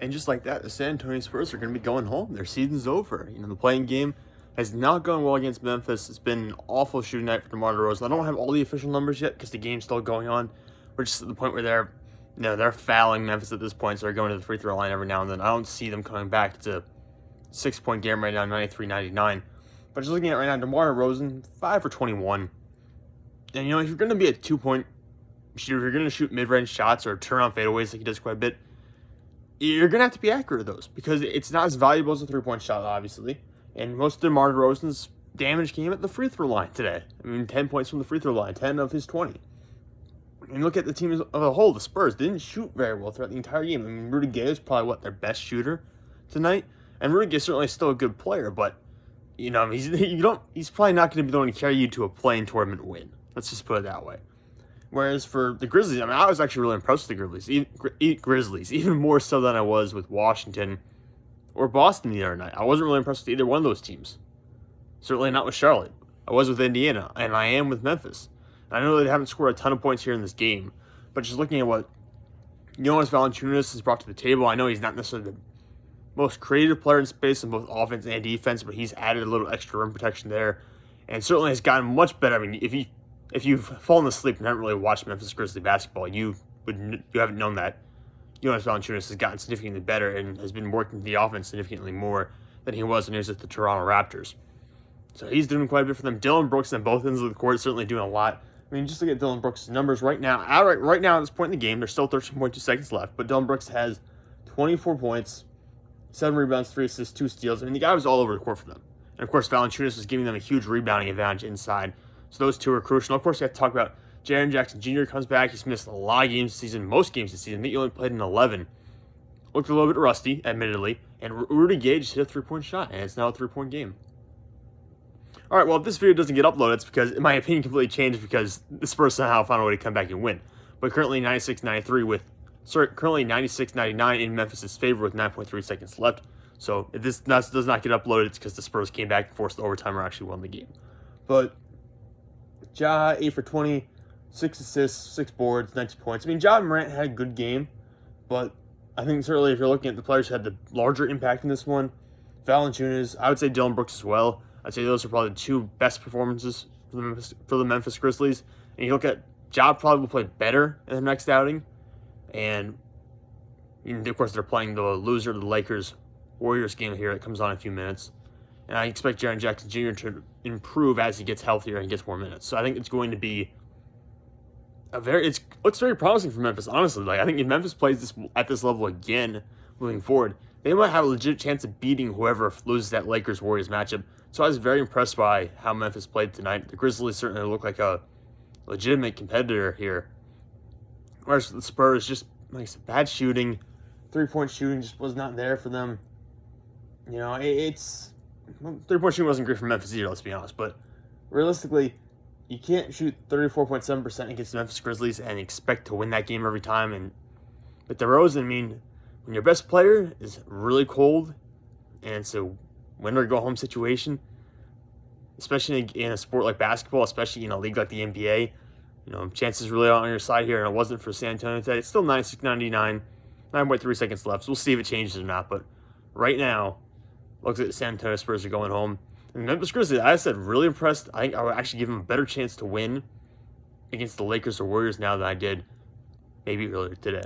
And just like that, the San Antonio Spurs are going to be going home. Their season's over. The playing game has not gone well against Memphis. It's been an awful shooting night for DeMar DeRozan. I don't have all the official numbers yet because the game's still going on. We're just at the point where they're fouling Memphis at this point, so they're going to the free throw line every now and then. I don't see them coming back. It's a 6-point game right now, 93-99. But just looking at it right now, DeMar DeRozan, 5 for 21. And, if you're going to be a 2-point shooter, if you're going to shoot mid-range shots or turn on fadeaways like he does quite a bit, you're going to have to be accurate at those because it's not as valuable as a 3-point shot, obviously. And most of DeMar DeRozan's damage came at the free throw line today. 10 points from the free throw line, 10 of his 20. And look at the team as a whole. The Spurs didn't shoot very well throughout the entire game. Rudy Gay is probably, their best shooter tonight. And Rudy Gay is certainly still a good player, but, he's probably not going to be the one to carry you to a play-in tournament win. Let's just put it that way. Whereas for the Grizzlies, I was actually really impressed with the Grizzlies, even more so than I was with Washington or Boston the other night. I wasn't really impressed with either one of those teams. Certainly not with Charlotte. I was with Indiana, and I am with Memphis. And I know they haven't scored a ton of points here in this game, but just looking at what Jonas Valanciunas has brought to the table, I know he's not necessarily the most creative player in space in both offense and defense, but he's added a little extra rim protection there, and certainly has gotten much better. If you've fallen asleep and haven't really watched Memphis Grizzlies basketball, you haven't known that Jonas Valanciunas has gotten significantly better and has been working the offense significantly more than he was when he was at the Toronto Raptors. So he's doing quite a bit for them. Dillon Brooks on both ends of the court certainly doing a lot. Just look at Dillon Brooks' numbers right now. Right now at this point in the game, there's still 13.2 seconds left, but Dillon Brooks has 24 points, 7 rebounds, 3 assists, 2 steals. The guy was all over the court for them. And of course, Valanciunas was giving them a huge rebounding advantage inside. So those two are crucial. And of course, we have to talk about Jaren Jackson Jr. comes back. He's missed a lot of games this season, most games this season. I think he only played in 11. Looked a little bit rusty, admittedly. And Rudy Gay just hit a 3-point shot, and it's now a 3-point game. All right, well, if this video doesn't get uploaded, it's because, in my opinion, completely changed because the Spurs somehow found a way to come back and win. But currently 96-99 in Memphis' favor with 9.3 seconds left. So if this does not get uploaded, it's because the Spurs came back and forced the overtime or actually won the game. But Ja, 8 for 20, 6 assists, 6 boards, 19 points. Ja and Morant had a good game, but I think certainly if you're looking at the players who had the larger impact in this one, Valanciunas, I would say Dillon Brooks as well. I'd say those are probably the 2 best performances for the Memphis Grizzlies. And you look at Ja probably will play better in the next outing. And of course, they're playing the loser of the Lakers-Warriors game here. It comes on in a few minutes. And I expect Jaren Jackson Jr. to improve as he gets healthier and gets more minutes. So I think it's going to be it looks very promising for Memphis, honestly. I think if Memphis plays at this level again moving forward, they might have a legit chance of beating whoever loses that Lakers-Warriors matchup. So I was very impressed by how Memphis played tonight. The Grizzlies certainly look like a legitimate competitor here. Whereas the Spurs, just like I said, bad shooting, 3-point shooting just was not there for them. 3-point shooting wasn't great for Memphis either, let's be honest. But realistically, you can't shoot 34.7% against the Memphis Grizzlies and expect to win that game every time. But DeRozan, when your best player is really cold and it's a win or go home situation, especially in a sport like basketball, especially in a league like the NBA, chances really are on your side here, and it wasn't for San Antonio today. It's still 96-99, 9.3 seconds left, so we'll see if it changes or not. But right now, looks like the San Antonio Spurs are going home. And Memphis Grizzlies, I said, really impressed. I think I would actually give them a better chance to win against the Lakers or Warriors now than I did maybe earlier today.